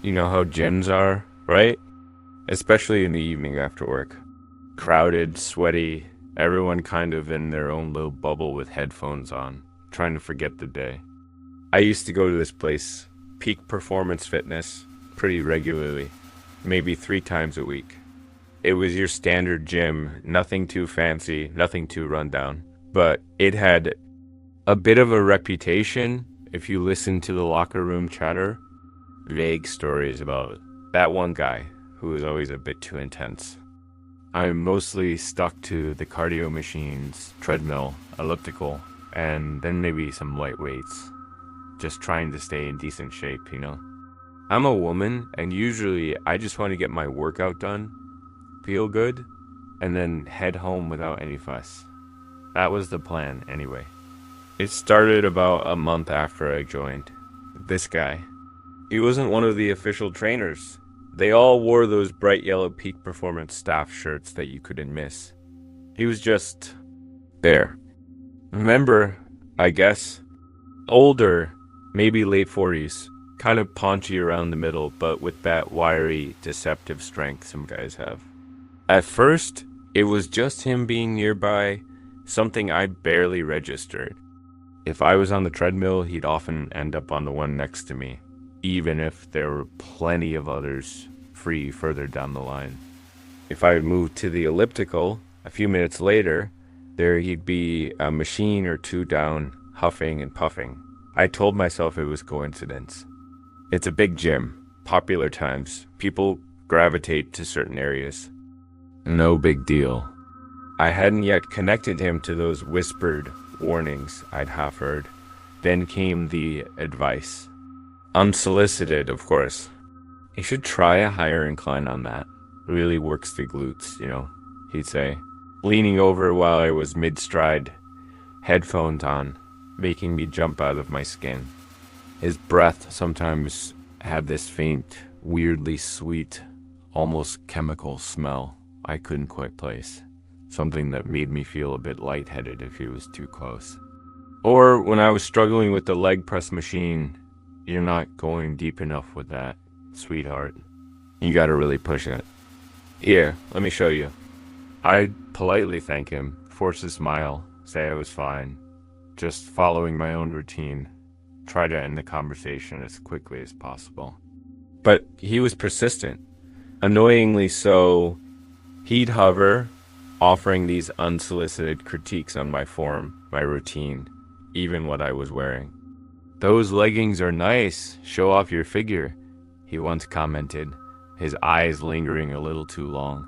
You know how gyms are, right? Especially in the evening after work. Crowded, sweaty, everyone kind of in their own little bubble with headphones on, trying to forget the day. I used to go to this place, Peak Performance Fitness, pretty regularly, maybe 3 times a week. It was your standard gym, nothing too fancy, nothing too rundown, but it had a bit of a reputation if you listen to the locker room chatter. Vague stories about that one guy who was always a bit too intense. I'm mostly stuck to the cardio machines, treadmill, elliptical, and then maybe some light weights. Just trying to stay in decent shape, you know? I'm a woman, and usually I just want to get my workout done, feel good, and then head home without any fuss. That was the plan, anyway. It started about a month after I joined. This guy. He wasn't one of the official trainers. They all wore those bright yellow Peak Performance staff shirts that you couldn't miss. He was just there. Remember, I guess, older, maybe late 40s, kind of paunchy around the middle, but with that wiry, deceptive strength some guys have. At first, it was just him being nearby, something I barely registered. If I was on the treadmill, he'd often end up on the one next to me, even if there were plenty of others free further down the line. If I would move to the elliptical, a few minutes later, there he'd be a machine or two down, huffing and puffing. I told myself it was coincidence. It's a big gym, popular times, people gravitate to certain areas. No big deal. I hadn't yet connected him to those whispered warnings I'd half heard. Then came the advice. Unsolicited, of course. You should try a higher incline on that. Really works the glutes, you know, he'd say, leaning over while I was mid-stride, headphones on, making me jump out of my skin. His breath sometimes had this faint, weirdly sweet, almost chemical smell I couldn't quite place. Something that made me feel a bit lightheaded if he was too close. Or when I was struggling with the leg press machine, you're not going deep enough with that, sweetheart. You gotta really push it. Here, let me show you. I'd politely thank him, force a smile, say I was fine, just following my own routine, try to end the conversation as quickly as possible. But he was persistent. Annoyingly so, he'd hover, offering these unsolicited critiques on my form, my routine, even what I was wearing. Those leggings are nice, show off your figure, he once commented, his eyes lingering a little too long.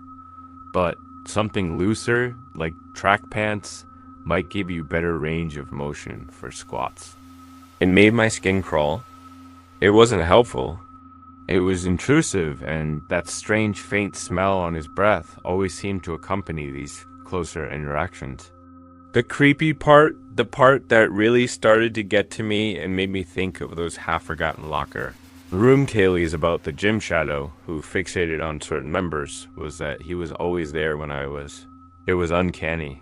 But something looser, like track pants, might give you better range of motion for squats. It made my skin crawl. It wasn't helpful. It was intrusive, and that strange faint smell on his breath always seemed to accompany these closer interactions. The creepy part, the part that really started to get to me and made me think of those half-forgotten locker room tales about the gym shadow who fixated on certain members, was that he was always there when I was. It was uncanny.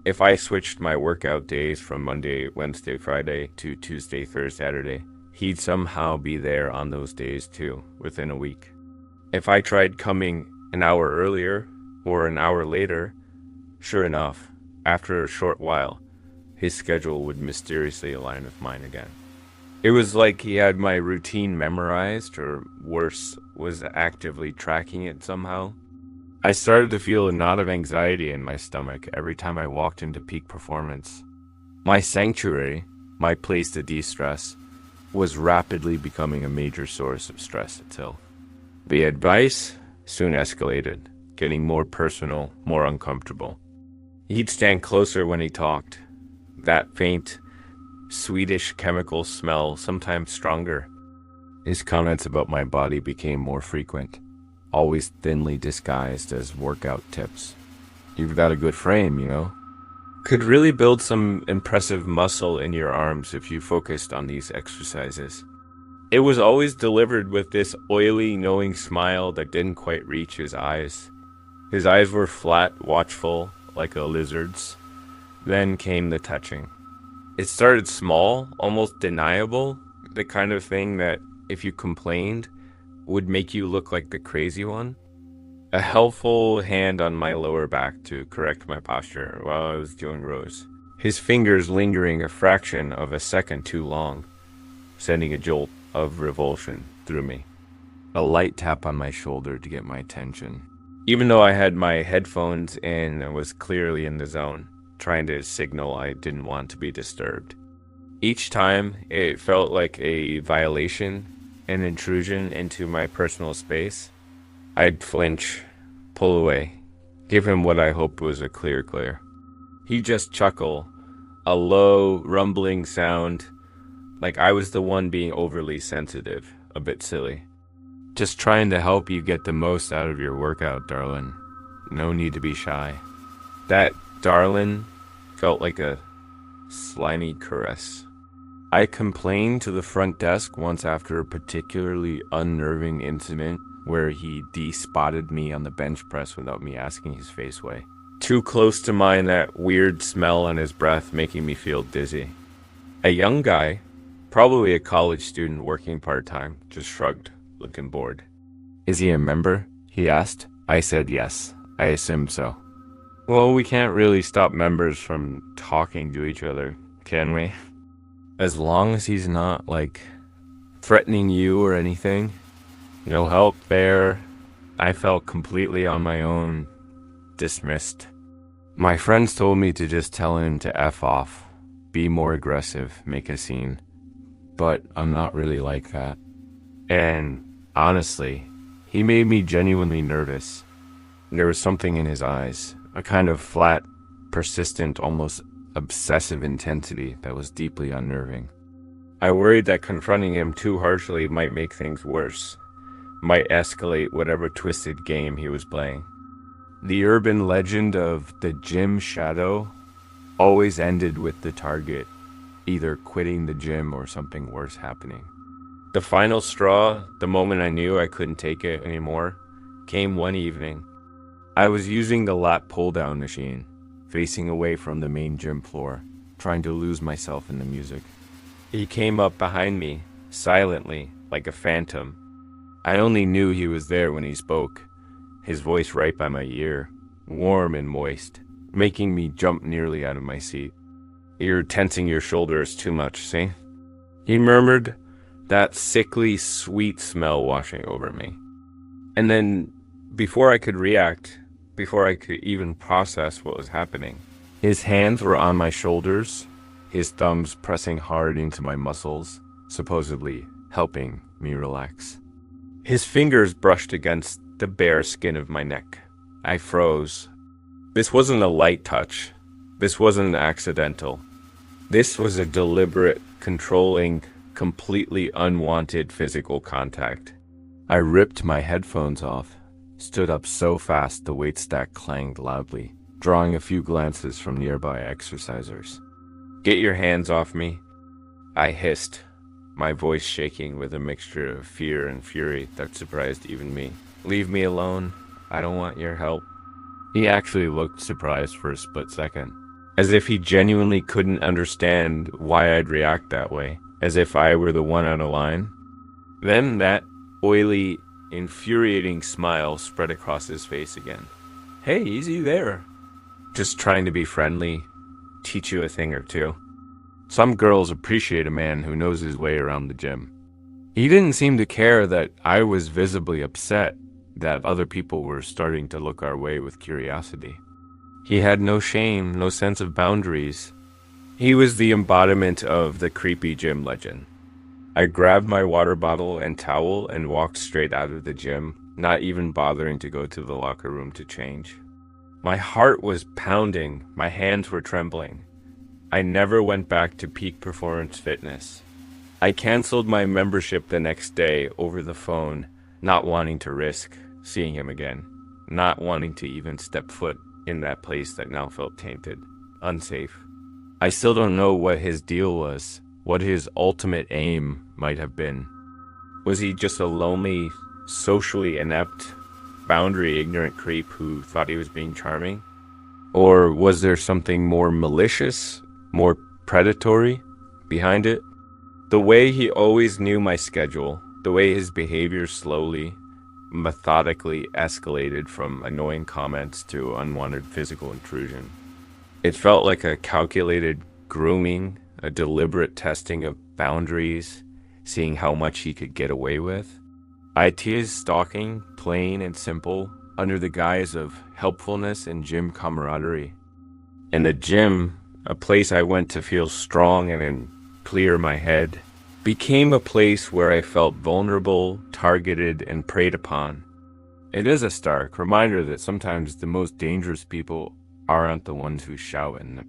If I switched my workout days from Monday, Wednesday, Friday to Tuesday, Thursday, Saturday, he'd somehow be there on those days too, within a week. If I tried coming an hour earlier or an hour later, sure enough, after a short while, his schedule would mysteriously align with mine again. It was like he had my routine memorized, or worse, was actively tracking it somehow. I started to feel a knot of anxiety in my stomach every time I walked into Peak Performance. My sanctuary, my place to de-stress, was rapidly becoming a major source of stress itself. The advice soon escalated, getting more personal, more uncomfortable. He'd stand closer when he talked. That faint, sweetish chemical smell, sometimes stronger. His comments about my body became more frequent, always thinly disguised as workout tips. You've got a good frame, you know? Could really build some impressive muscle in your arms if you focused on these exercises. It was always delivered with this oily, knowing smile that didn't quite reach his eyes. His eyes were flat, watchful, like a lizard's. Then came the touching. It started small, almost deniable, the kind of thing that if you complained, would make you look like the crazy one. A helpful hand on my lower back to correct my posture while I was doing rows. His fingers lingering a fraction of a second too long, sending a jolt of revulsion through me. A light tap on my shoulder to get my attention. Even though I had my headphones in and was clearly in the zone, trying to signal I didn't want to be disturbed. Each time, it felt like a violation, an intrusion into my personal space. I'd flinch, pull away, give him what I hoped was a clear. He'd just chuckle, a low, rumbling sound, like I was the one being overly sensitive, a bit silly. Just trying to help you get the most out of your workout, darling. No need to be shy. That darling felt like a slimy caress. I complained to the front desk once after a particularly unnerving incident where he de-spotted me on the bench press without me asking his face way. Too close to mine, that weird smell on his breath making me feel dizzy. A young guy, probably a college student working part-time, just shrugged, looking bored. "Is he a member?" he asked. I said yes. I assumed so. Well, we can't really stop members from talking to each other, can we? As long as he's not, threatening you or anything. No help there. I felt completely on my own, dismissed. My friends told me to just tell him to F off, be more aggressive, make a scene. But I'm not really like that. And honestly, he made me genuinely nervous. There was something in his eyes, a kind of flat, persistent, almost obsessive intensity that was deeply unnerving. I worried that confronting him too harshly might make things worse, might escalate whatever twisted game he was playing. The urban legend of the gym shadow always ended with the target either quitting the gym or something worse happening. The final straw, the moment I knew I couldn't take it anymore, came one evening. I was using the lat pull-down machine, facing away from the main gym floor, trying to lose myself in the music. He came up behind me, silently, like a phantom. I only knew he was there when he spoke, his voice right by my ear, warm and moist, making me jump nearly out of my seat. "You're tensing your shoulders too much, see?" He murmured, that sickly, sweet smell washing over me. And then, before I could react, before I could even process what was happening, his hands were on my shoulders, his thumbs pressing hard into my muscles, supposedly helping me relax. His fingers brushed against the bare skin of my neck. I froze. This wasn't a light touch. This wasn't accidental. This was a deliberate, controlling, completely unwanted physical contact. I ripped my headphones off, stood up so fast the weight stack clanged loudly, drawing a few glances from nearby exercisers. "Get your hands off me," I hissed, my voice shaking with a mixture of fear and fury that surprised even me. "Leave me alone. I don't want your help." He actually looked surprised for a split second, as if he genuinely couldn't understand why I'd react that way, as if I were the one out of line. Then that oily, infuriating smile spread across his face again. "Hey, easy there. Just trying to be friendly, teach you a thing or two. Some girls appreciate a man who knows his way around the gym." He didn't seem to care that I was visibly upset that other people were starting to look our way with curiosity. He had no shame, no sense of boundaries. He was the embodiment of the creepy gym legend. I grabbed my water bottle and towel and walked straight out of the gym, not even bothering to go to the locker room to change. My heart was pounding, my hands were trembling. I never went back to peak performance fitness. I canceled my membership the next day over the phone, not wanting to risk seeing him again, not wanting to even step foot in that place that now felt tainted, unsafe. I still don't know what his deal was, what his ultimate aim might have been. Was he just a lonely, socially inept, boundary-ignorant creep who thought he was being charming? Or was there something more malicious, more predatory behind it? The way he always knew my schedule, The way his behavior slowly, methodically escalated from annoying comments to unwanted physical intrusion. It felt like a calculated grooming, a deliberate testing of boundaries, seeing how much he could get away with. I teased stalking, plain and simple, under the guise of helpfulness and gym camaraderie. In the gym, a place I went to feel strong and clear my head, became a place where I felt vulnerable, targeted, and preyed upon. It is a stark reminder that sometimes the most dangerous people aren't the ones who shout and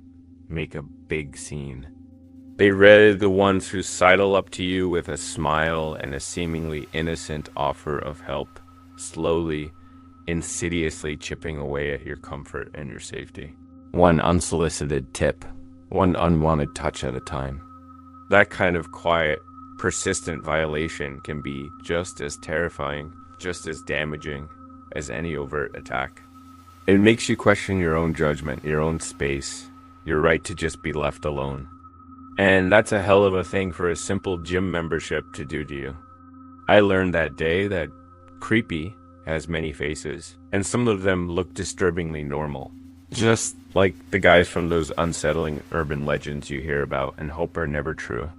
make a big scene. They are the ones who sidle up to you with a smile and a seemingly innocent offer of help, slowly, insidiously chipping away at your comfort and your safety. One unsolicited tip, one unwanted touch at a time. That kind of quiet, persistent violation can be just as terrifying, just as damaging as any overt attack. It makes you question your own judgment, your own space, your right to just be left alone. And that's a hell of a thing for a simple gym membership to do to you. I learned that day that creepy has many faces, and some of them look disturbingly normal. Just like the guys from those unsettling urban legends you hear about and hope are never true.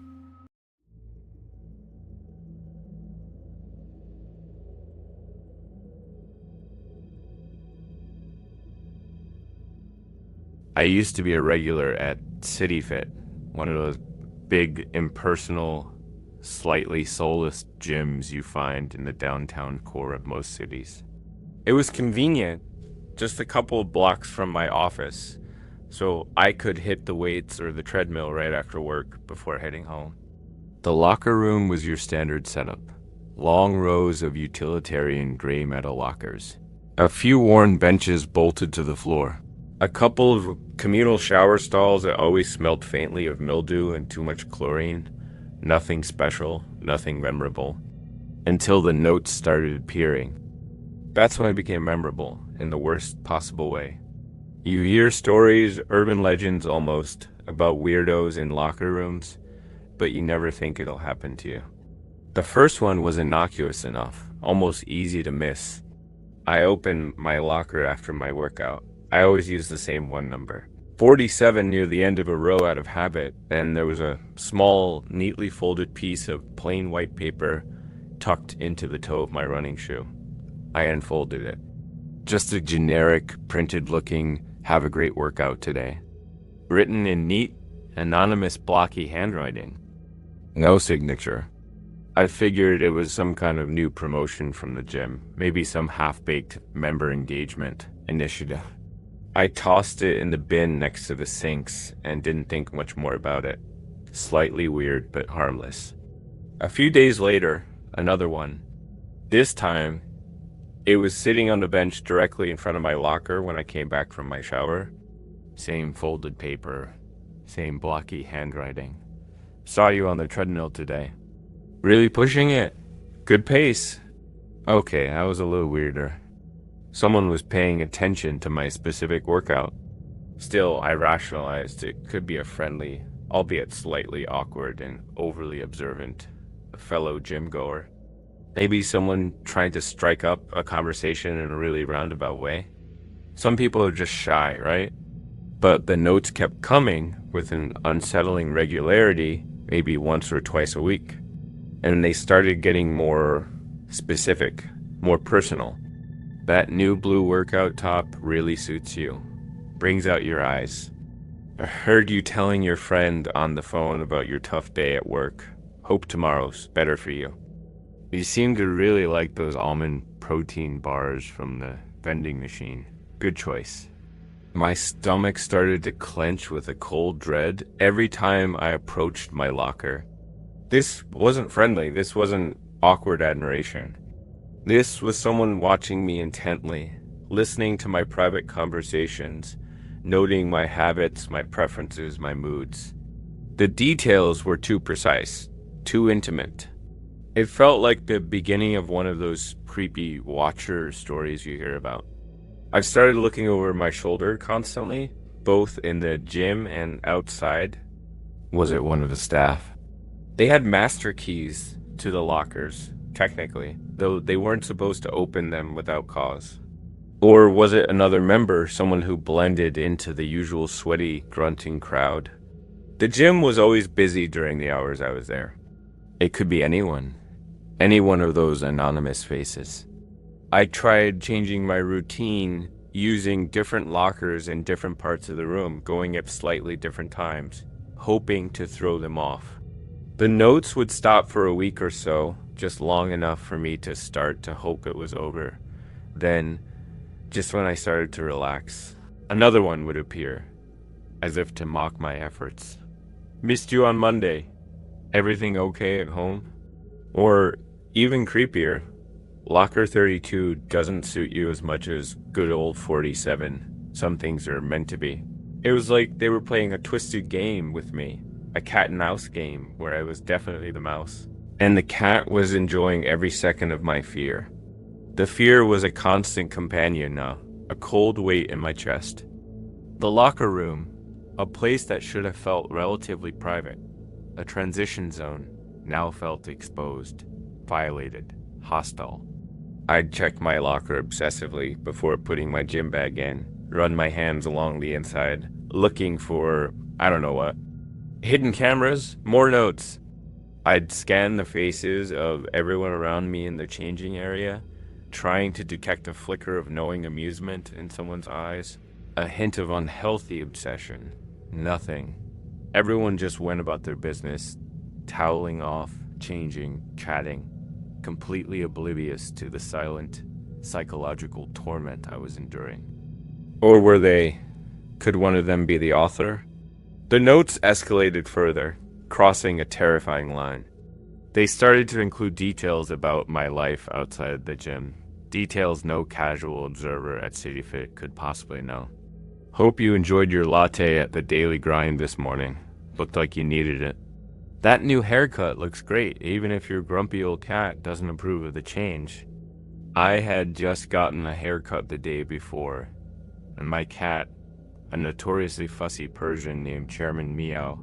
I used to be a regular at City Fit, one of those big, impersonal, slightly soulless gyms you find in the downtown core of most cities. It was convenient, just a couple of blocks from my office, so I could hit the weights or the treadmill right after work before heading home. The locker room was your standard setup. Long rows of utilitarian gray metal lockers. A few worn benches bolted to the floor. A couple of communal shower stalls that always smelled faintly of mildew and too much chlorine. Nothing special, nothing memorable. Until the notes started appearing. That's when it became memorable, in the worst possible way. You hear stories, urban legends almost, about weirdos in locker rooms, but you never think it'll happen to you. The first one was innocuous enough, almost easy to miss. I opened my locker after my workout. I always use the same one number. 47 near the end of a row out of habit, and there was a small, neatly folded piece of plain white paper tucked into the toe of my running shoe. I unfolded it. Just a generic, printed-looking, "Have a great workout today." Written in neat, anonymous, blocky handwriting. No signature. I figured it was some kind of new promotion from the gym, maybe some half-baked member engagement initiative. I tossed it in the bin next to the sinks and didn't think much more about it. Slightly weird, but harmless. A few days later, another one. This time, it was sitting on the bench directly in front of my locker when I came back from my shower. Same folded paper, same blocky handwriting. Saw you on the treadmill today. Really pushing it. Good pace. Okay, that was a little weirder. Someone was paying attention to my specific workout. Still, I rationalized it could be a friendly, albeit slightly awkward and overly observant, fellow gym goer. Maybe someone trying to strike up a conversation in a really roundabout way. Some people are just shy, right? But the notes kept coming with an unsettling regularity, maybe once or twice a week. And they started getting more specific, more personal. That new blue workout top really suits you. Brings out your eyes. I heard you telling your friend on the phone about your tough day at work. Hope tomorrow's better for you. You seem to really like those almond protein bars from the vending machine. Good choice. My stomach started to clench with a cold dread every time I approached my locker. This wasn't friendly. This wasn't awkward admiration. This was someone watching me intently, listening to my private conversations, noting my habits, my preferences, my moods. The details were too precise, too intimate. It felt like the beginning of one of those creepy watcher stories you hear about. I started looking over my shoulder constantly, both in the gym and outside. Was it one of the staff? They had master keys to the lockers, technically, though they weren't supposed to open them without cause. Or was it another member, someone who blended into the usual sweaty, grunting crowd? The gym was always busy during the hours I was there. It could be anyone. Any one of those anonymous faces. I tried changing my routine using different lockers in different parts of the room, going at slightly different times, hoping to throw them off. The notes would stop for a week or so, just long enough for me to start to hope it was over. Then, just when I started to relax, another one would appear, as if to mock my efforts. Missed you on Monday. Everything okay at home? Or, even creepier, Locker 32 doesn't suit you as much as good old 47. Some things are meant to be. It was like they were playing a twisted game with me. A cat and mouse game where I was definitely the mouse. And the cat was enjoying every second of my fear. The fear was a constant companion now, a cold weight in my chest. The locker room, a place that should have felt relatively private, a transition zone, now felt exposed, violated, hostile. I'd check my locker obsessively before putting my gym bag in, run my hands along the inside, looking for, I don't know what. Hidden cameras, more notes. I'd scan the faces of everyone around me in the changing area, trying to detect a flicker of knowing amusement in someone's eyes, a hint of unhealthy obsession. Nothing. Everyone just went about their business, toweling off, changing, chatting, completely oblivious to the silent, psychological torment I was enduring. Or were they? Could one of them be the author? The notes escalated further, crossing a terrifying line. They started to include details about my life outside the gym, details no casual observer at CityFit could possibly know. Hope you enjoyed your latte at the daily grind this morning. Looked like you needed it. That new haircut looks great, even if your grumpy old cat doesn't approve of the change. I had just gotten a haircut the day before, and my cat, a notoriously fussy Persian named Chairman Meow,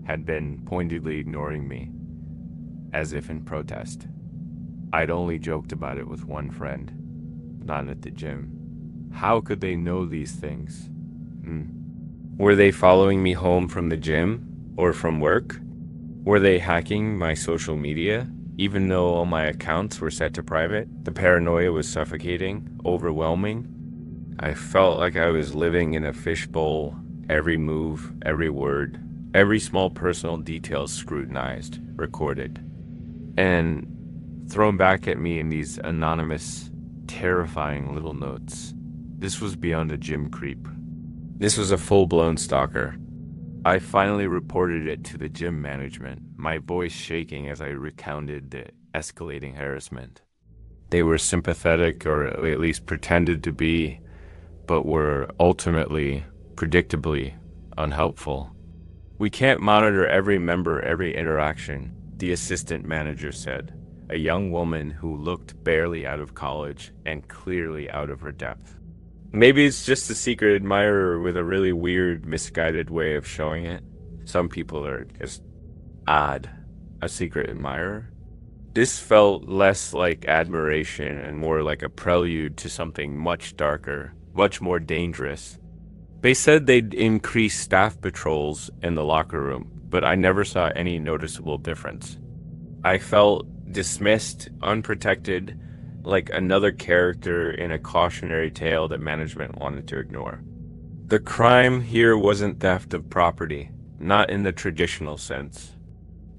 had been pointedly ignoring me, as if in protest. I'd only joked about it with one friend, not at the gym. How could they know these things? Were they following me home from the gym, or from work? Were they hacking my social media? Even though all my accounts were set to private, the paranoia was suffocating, overwhelming. I felt like I was living in a fishbowl, every move, every word, every small personal detail scrutinized, recorded, and thrown back at me in these anonymous, terrifying little notes. This was beyond a gym creep. This was a full-blown stalker. I finally reported it to the gym management, my voice shaking as I recounted the escalating harassment. They were sympathetic, or at least pretended to be, but were ultimately, predictably, unhelpful. We can't monitor every member, every interaction, the assistant manager said, a young woman who looked barely out of college and clearly out of her depth. Maybe it's just a secret admirer with a really weird, misguided way of showing it. Some people are just odd. A secret admirer? This felt less like admiration and more like a prelude to something much darker, much more dangerous. They said they'd increase staff patrols in the locker room, but I never saw any noticeable difference. I felt dismissed, unprotected, like another character in a cautionary tale that management wanted to ignore. The crime here wasn't theft of property, not in the traditional sense.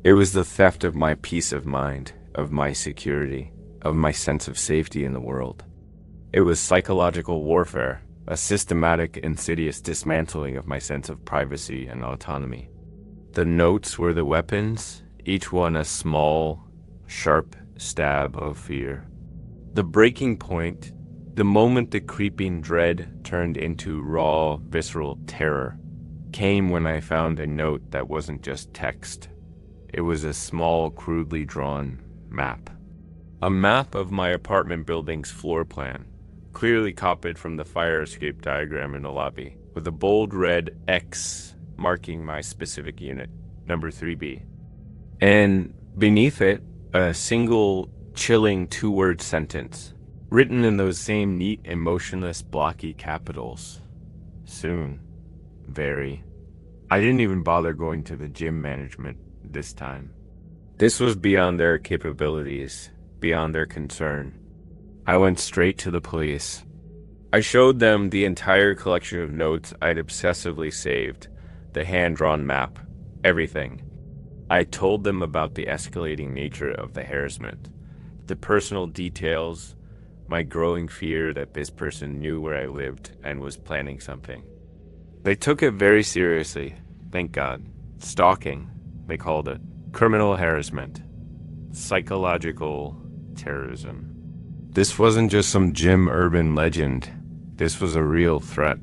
It was the theft of my peace of mind, of my security, of my sense of safety in the world. It was psychological warfare, a systematic, insidious dismantling of my sense of privacy and autonomy. The notes were the weapons, each one a small, sharp stab of fear. The breaking point, the moment the creeping dread turned into raw, visceral terror, came when I found a note that wasn't just text. It was a small, crudely drawn map. A map of my apartment building's floor plan, clearly copied from the fire escape diagram in the lobby, with a bold red X marking my specific unit, number 3B. And beneath it, a single chilling two-word sentence, written in those same neat, emotionless, blocky capitals. Soon. Very. I didn't even bother going to the gym management this time. This was beyond their capabilities, beyond their concern. I went straight to the police. I showed them the entire collection of notes I'd obsessively saved, the hand-drawn map, everything. I told them about the escalating nature of the harassment, the personal details, my growing fear that this person knew where I lived and was planning something. They took it very seriously, thank God. Stalking, they called it. Criminal harassment. Psychological terrorism. This wasn't just some gym urban legend. This was a real threat.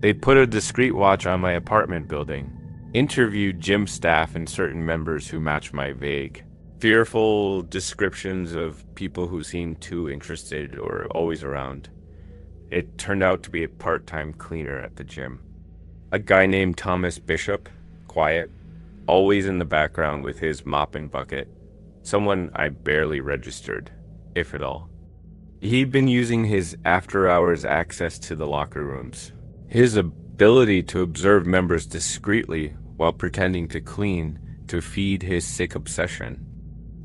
They put a discreet watch on my apartment building, interviewed gym staff and certain members who matched my vague, fearful descriptions of people who seemed too interested or always around. It turned out to be a part-time cleaner at the gym. A guy named Thomas Bishop, quiet, always in the background with his mopping bucket. Someone I barely registered, if at all. He'd been using his after-hours access to the locker rooms. His ability to observe members discreetly while pretending to clean to feed his sick obsession.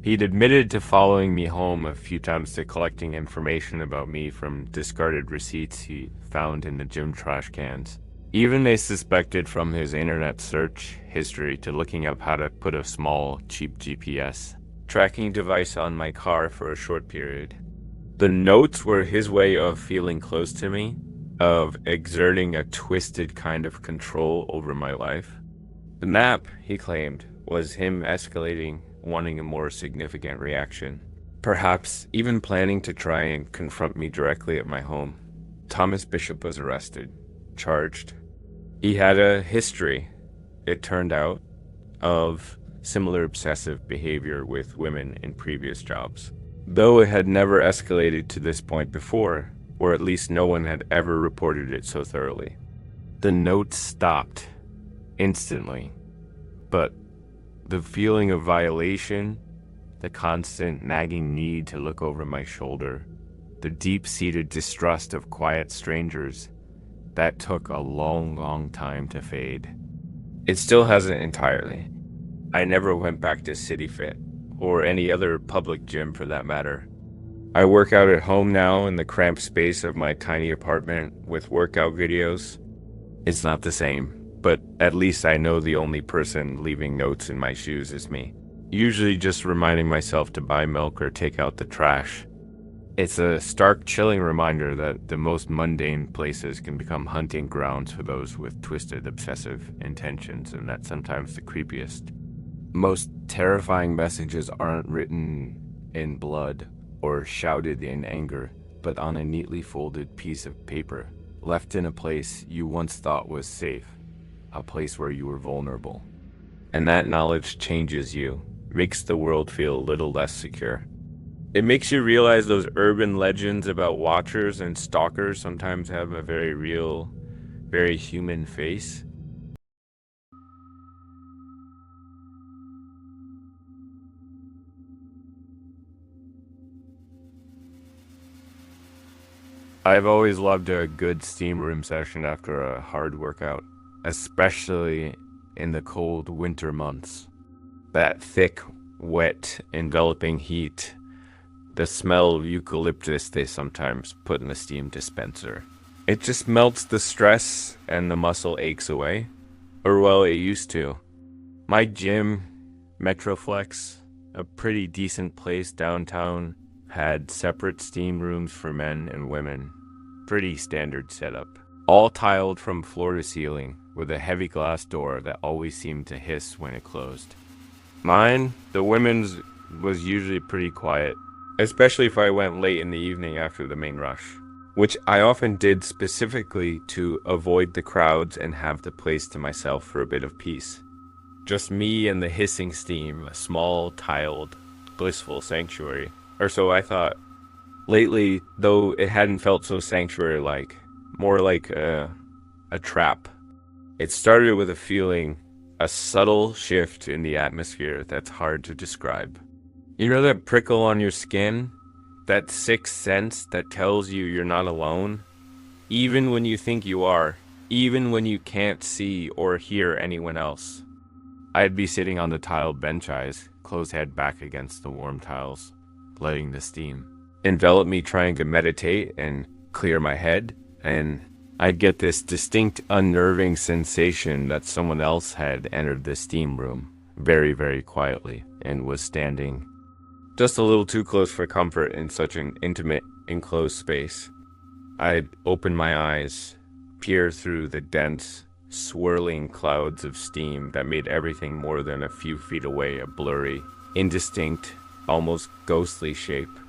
He'd admitted to following me home a few times to collecting information about me from discarded receipts he found in the gym trash cans. Even they suspected from his internet search history to looking up how to put a small, cheap GPS tracking device on my car for a short period. The notes were his way of feeling close to me, of exerting a twisted kind of control over my life. The map, he claimed, was him escalating, wanting a more significant reaction. Perhaps even planning to try and confront me directly at my home. Thomas Bishop was arrested, charged. He had a history, it turned out, of similar obsessive behavior with women in previous jobs. Though it had never escalated to this point before, or at least no one had ever reported it so thoroughly. The notes stopped instantly, but the feeling of violation, the constant nagging need to look over my shoulder, the deep-seated distrust of quiet strangers, that took a long time to fade. It still hasn't entirely. I never went back to City Fit, or any other public gym for that matter. I work out at home now in the cramped space of my tiny apartment with workout videos. It's not the same, but at least I know the only person leaving notes in my shoes is me. Usually just reminding myself to buy milk or take out the trash. It's a stark, chilling reminder that the most mundane places can become hunting grounds for those with twisted, obsessive intentions, and that's sometimes the creepiest. Most terrifying messages aren't written in blood or shouted in anger, but on a neatly folded piece of paper, left in a place you once thought was safe, a place where you were vulnerable. And that knowledge changes you, makes the world feel a little less secure. It makes you realize those urban legends about watchers and stalkers sometimes have a very real, very human face. I've always loved a good steam room session after a hard workout, especially in the cold winter months. That thick, wet, enveloping heat, the smell of eucalyptus they sometimes put in the steam dispenser. It just melts the stress and the muscle aches away. Or well, it used to. My gym, Metroflex, a pretty decent place downtown, had separate steam rooms for men and women. Pretty standard setup. All tiled from floor to ceiling, with a heavy glass door that always seemed to hiss when it closed. Mine, the women's, was usually pretty quiet, especially if I went late in the evening after the main rush, which I often did specifically to avoid the crowds and have the place to myself for a bit of peace. Just me and the hissing steam, a small, tiled, blissful sanctuary, or so I thought. Lately, though, it hadn't felt so sanctuary-like, more like a trap. It started with a feeling, a subtle shift in the atmosphere that's hard to describe. You know that prickle on your skin? That sixth sense that tells you you're not alone? Even when you think you are, even when you can't see or hear anyone else. I'd be sitting on the tiled bench eyes, closed head back against the warm tiles, letting the steam envelop me, trying to meditate and clear my head, and I'd get this distinct unnerving sensation that someone else had entered the steam room very, very quietly and was standing just a little too close for comfort in such an intimate, enclosed space. I'd open my eyes, peer through the dense, swirling clouds of steam that made everything more than a few feet away a blurry, indistinct, almost ghostly shape.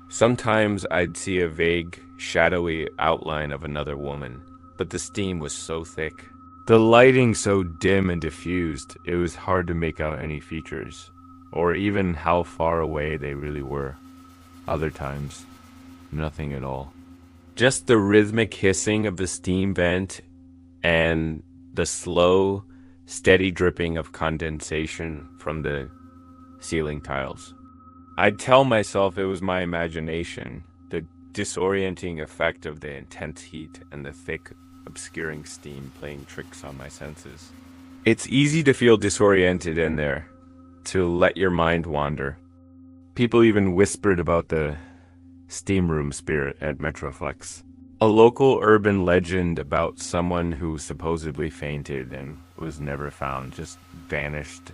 Sometimes I'd see a vague, shadowy outline of another woman, but the steam was so thick, the lighting so dim and diffused, it was hard to make out any features, or even how far away they really were. Other times, nothing at all. Just the rhythmic hissing of the steam vent and the slow, steady dripping of condensation from the ceiling tiles. I'd tell myself it was my imagination, the disorienting effect of the intense heat and the thick, obscuring steam playing tricks on my senses. It's easy to feel disoriented in there, to let your mind wander. People even whispered about the steam room spirit at Metroflex. A local urban legend about someone who supposedly fainted and was never found, just vanished.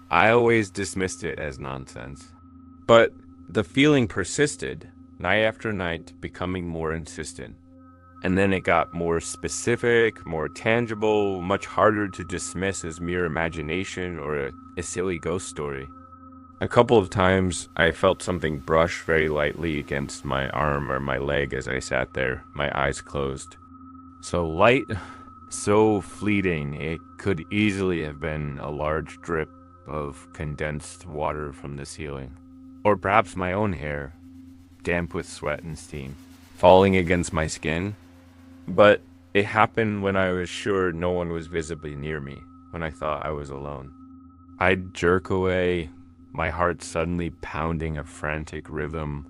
I always dismissed it as nonsense. But the feeling persisted, night after night, becoming more insistent. And then it got more specific, more tangible, much harder to dismiss as mere imagination or a silly ghost story. A couple of times I felt something brush very lightly against my arm or my leg as I sat there, my eyes closed. So light, so fleeting, it could easily have been a large drip of condensed water from the ceiling. Or perhaps my own hair, damp with sweat and steam, falling against my skin. But it happened when I was sure no one was visibly near me, when I thought I was alone. I'd jerk away, my heart suddenly pounding a frantic rhythm,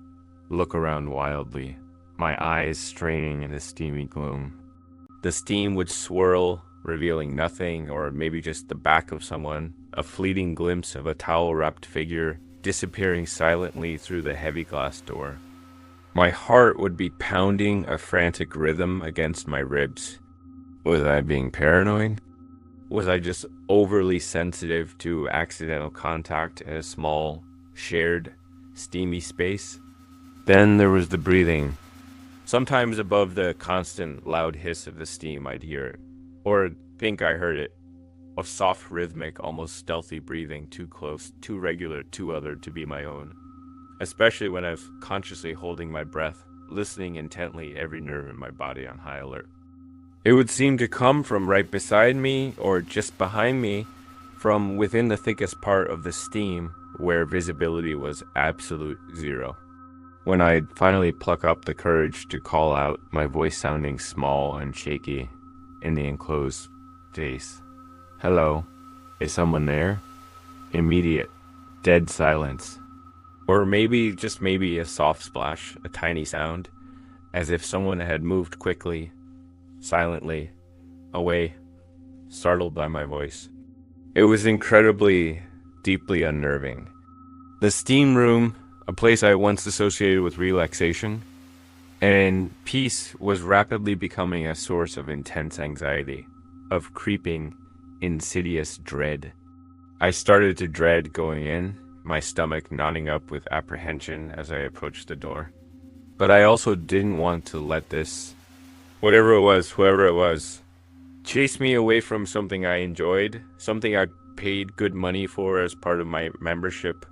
look around wildly, my eyes straining in the steamy gloom. The steam would swirl, revealing nothing, or maybe just the back of someone, a fleeting glimpse of a towel-wrapped figure disappearing silently through the heavy glass door. My heart would be pounding a frantic rhythm against my ribs. Was I being paranoid? Was I just overly sensitive to accidental contact in a small, shared, steamy space? Then there was the breathing. Sometimes above the constant loud hiss of the steam I'd hear it, or think I heard it. A soft, rhythmic, almost stealthy breathing, too close, too regular, too other to be my own. Especially when I was consciously holding my breath, listening intently, every nerve in my body on high alert. It would seem to come from right beside me or just behind me, from within the thickest part of the steam where visibility was absolute zero. When I'd finally pluck up the courage to call out, my voice sounding small and shaky in the enclosed space. Hello, is someone there? Immediate, dead silence. Or maybe, just maybe, a soft splash, a tiny sound, as if someone had moved quickly, silently, away, startled by my voice. It was incredibly, deeply unnerving. The steam room, a place I once associated with relaxation and peace, was rapidly becoming a source of intense anxiety, of creeping, insidious dread. I started to dread going in, my stomach knotting up with apprehension as I approached the door. But I also didn't want to let this, whatever it was, whoever it was, chase me away from something I enjoyed, something I paid good money for as part of my membership.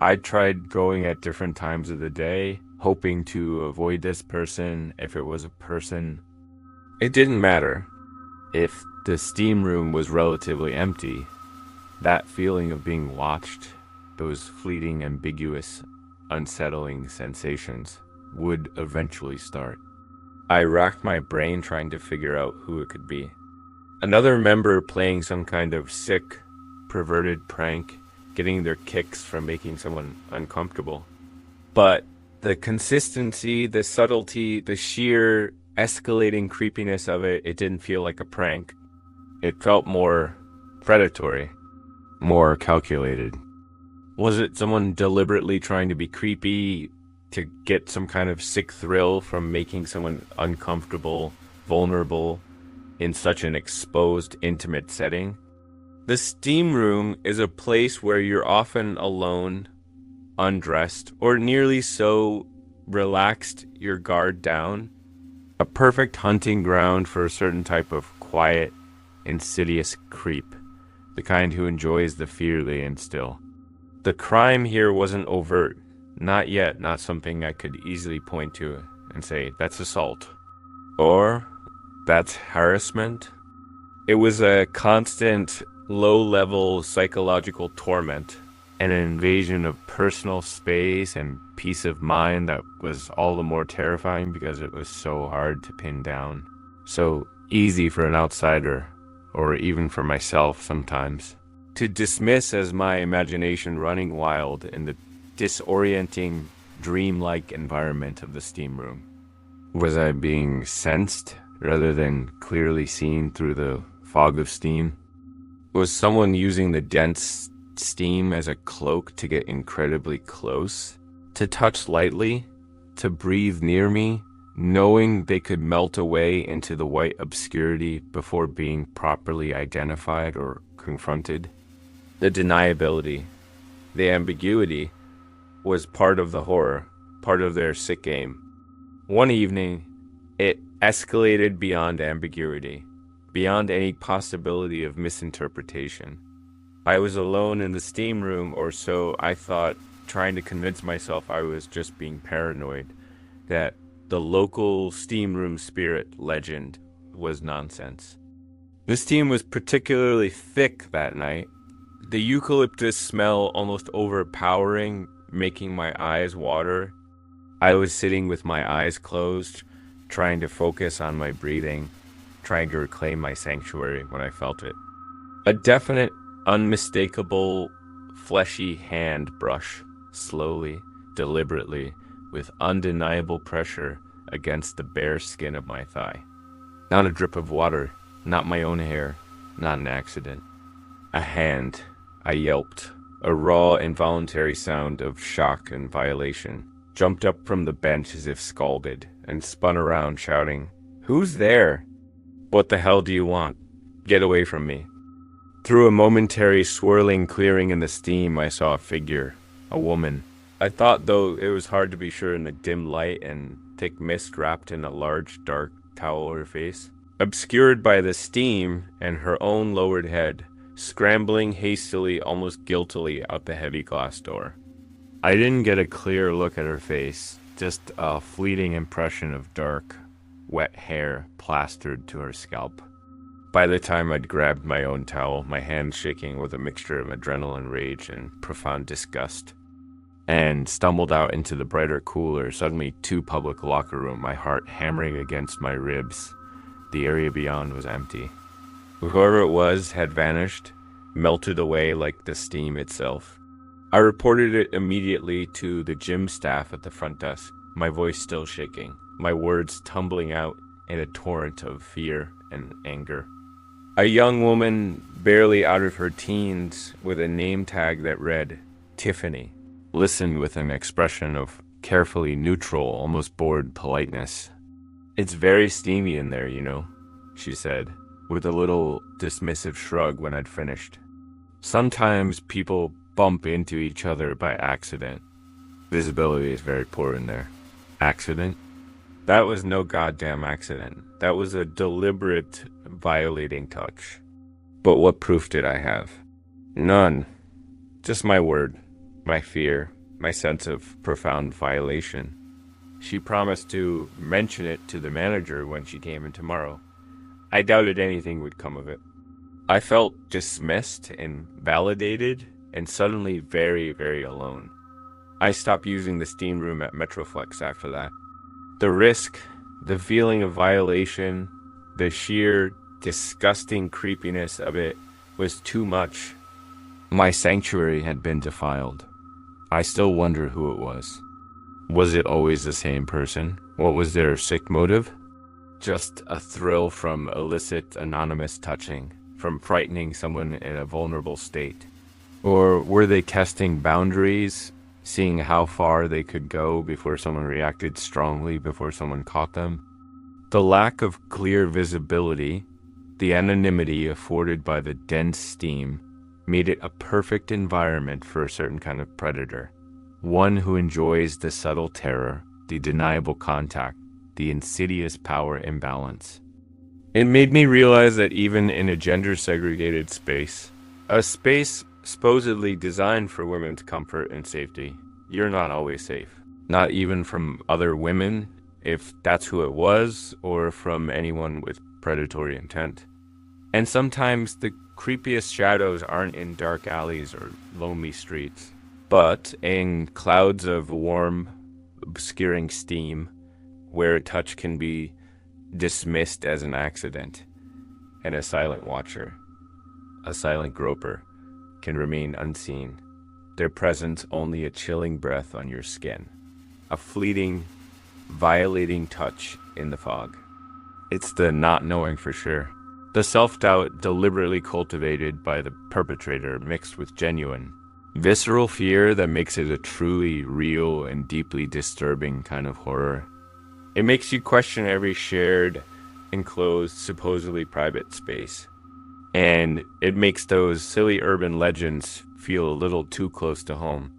I tried going at different times of the day, hoping to avoid this person if it was a person. It didn't matter. If the steam room was relatively empty, that feeling of being watched, those fleeting, ambiguous, unsettling sensations, would eventually start. I racked my brain trying to figure out who it could be. Another member playing some kind of sick, perverted prank, getting their kicks from making someone uncomfortable. But the consistency, the subtlety, the sheer escalating creepiness of it, it didn't feel like a prank. It felt more predatory, more calculated. Was it someone deliberately trying to be creepy to get some kind of sick thrill from making someone uncomfortable, vulnerable in such an exposed, intimate setting? The steam room is a place where you're often alone, undressed, or nearly so, relaxed, your guard down. A perfect hunting ground for a certain type of quiet, insidious creep, the kind who enjoys the fear they instill. The crime here wasn't overt, not yet, not something I could easily point to and say, that's assault. Or, that's harassment. It was a constant, low-level psychological torment, an invasion of personal space and peace of mind that was all the more terrifying because it was so hard to pin down. So easy for an outsider, or even for myself sometimes, to dismiss as my imagination running wild in the disorienting, dreamlike environment of the steam room. Was I being sensed rather than clearly seen through the fog of steam? Was someone using the dense steam as a cloak to get incredibly close? To touch lightly? To breathe near me? Knowing they could melt away into the white obscurity before being properly identified or confronted? The deniability, the ambiguity, was part of the horror, part of their sick game. One evening, it escalated beyond ambiguity, beyond any possibility of misinterpretation. I was alone in the steam room, or so I thought, trying to convince myself I was just being paranoid, that the local steam room spirit legend was nonsense. The steam was particularly thick that night, the eucalyptus smell almost overpowering, making my eyes water. I was sitting with my eyes closed, trying to focus on my breathing, trying to reclaim my sanctuary when I felt it. A definite, unmistakable, fleshy hand brush, slowly, deliberately, with undeniable pressure against the bare skin of my thigh. Not a drip of water, not my own hair, not an accident. A hand. I yelped, a raw, involuntary sound of shock and violation. Jumped up from the bench as if scalded, and spun around shouting, "Who's there? What the hell do you want? Get away from me." Through a momentary swirling clearing in the steam, I saw a figure, a woman. I thought, though, it was hard to be sure in the dim light and thick mist wrapped in a large, dark towel over her face. Obscured by the steam and her own lowered head, scrambling hastily, almost guiltily, out the heavy glass door. I didn't get a clear look at her face, just a fleeting impression of dark, wet hair plastered to her scalp. By the time I'd grabbed my own towel, my hand shaking with a mixture of adrenaline rage and profound disgust, and stumbled out into the brighter, cooler, suddenly too public locker room, my heart hammering against my ribs. The area beyond was empty. Whoever it was had vanished, melted away like the steam itself. I reported it immediately to the gym staff at the front desk, my voice still shaking, my words tumbling out in a torrent of fear and anger. A young woman, barely out of her teens, with a name tag that read Tiffany, listened with an expression of carefully neutral, almost bored politeness. "It's very steamy in there, you know," she said, with a little dismissive shrug when I'd finished. "Sometimes people bump into each other by accident. Visibility is very poor in there." Accident? That was no goddamn accident. That was a deliberate, violating touch. But what proof did I have? None. Just my word, my fear, my sense of profound violation. She promised to mention it to the manager when she came in tomorrow. I doubted anything would come of it. I felt dismissed and validated and suddenly very, very alone. I stopped using the steam room at Metroflex after that. The risk, the feeling of violation, the sheer disgusting creepiness of it was too much. My sanctuary had been defiled. I still wonder who it was. Was it always the same person? What was their sick motive? Just a thrill from illicit anonymous touching, from frightening someone in a vulnerable state? Or were they testing boundaries, seeing how far they could go before someone reacted strongly, before someone caught them? The lack of clear visibility, the anonymity afforded by the dense steam, made it a perfect environment for a certain kind of predator. One who enjoys the subtle terror, the deniable contact, the insidious power imbalance. It made me realize that even in a gender-segregated space, a space supposedly designed for women's comfort and safety, you're not always safe. Not even from other women, if that's who it was, or from anyone with predatory intent. And sometimes the creepiest shadows aren't in dark alleys or lonely streets, but in clouds of warm, obscuring steam, where a touch can be dismissed as an accident, and a silent watcher, a silent groper, can remain unseen, their presence only a chilling breath on your skin, a fleeting, violating touch in the fog. It's the not knowing for sure. The self-doubt deliberately cultivated by the perpetrator mixed with genuine, visceral fear that makes it a truly real and deeply disturbing kind of horror. It makes you question every shared, enclosed, supposedly private space. And it makes those silly urban legends feel a little too close to home.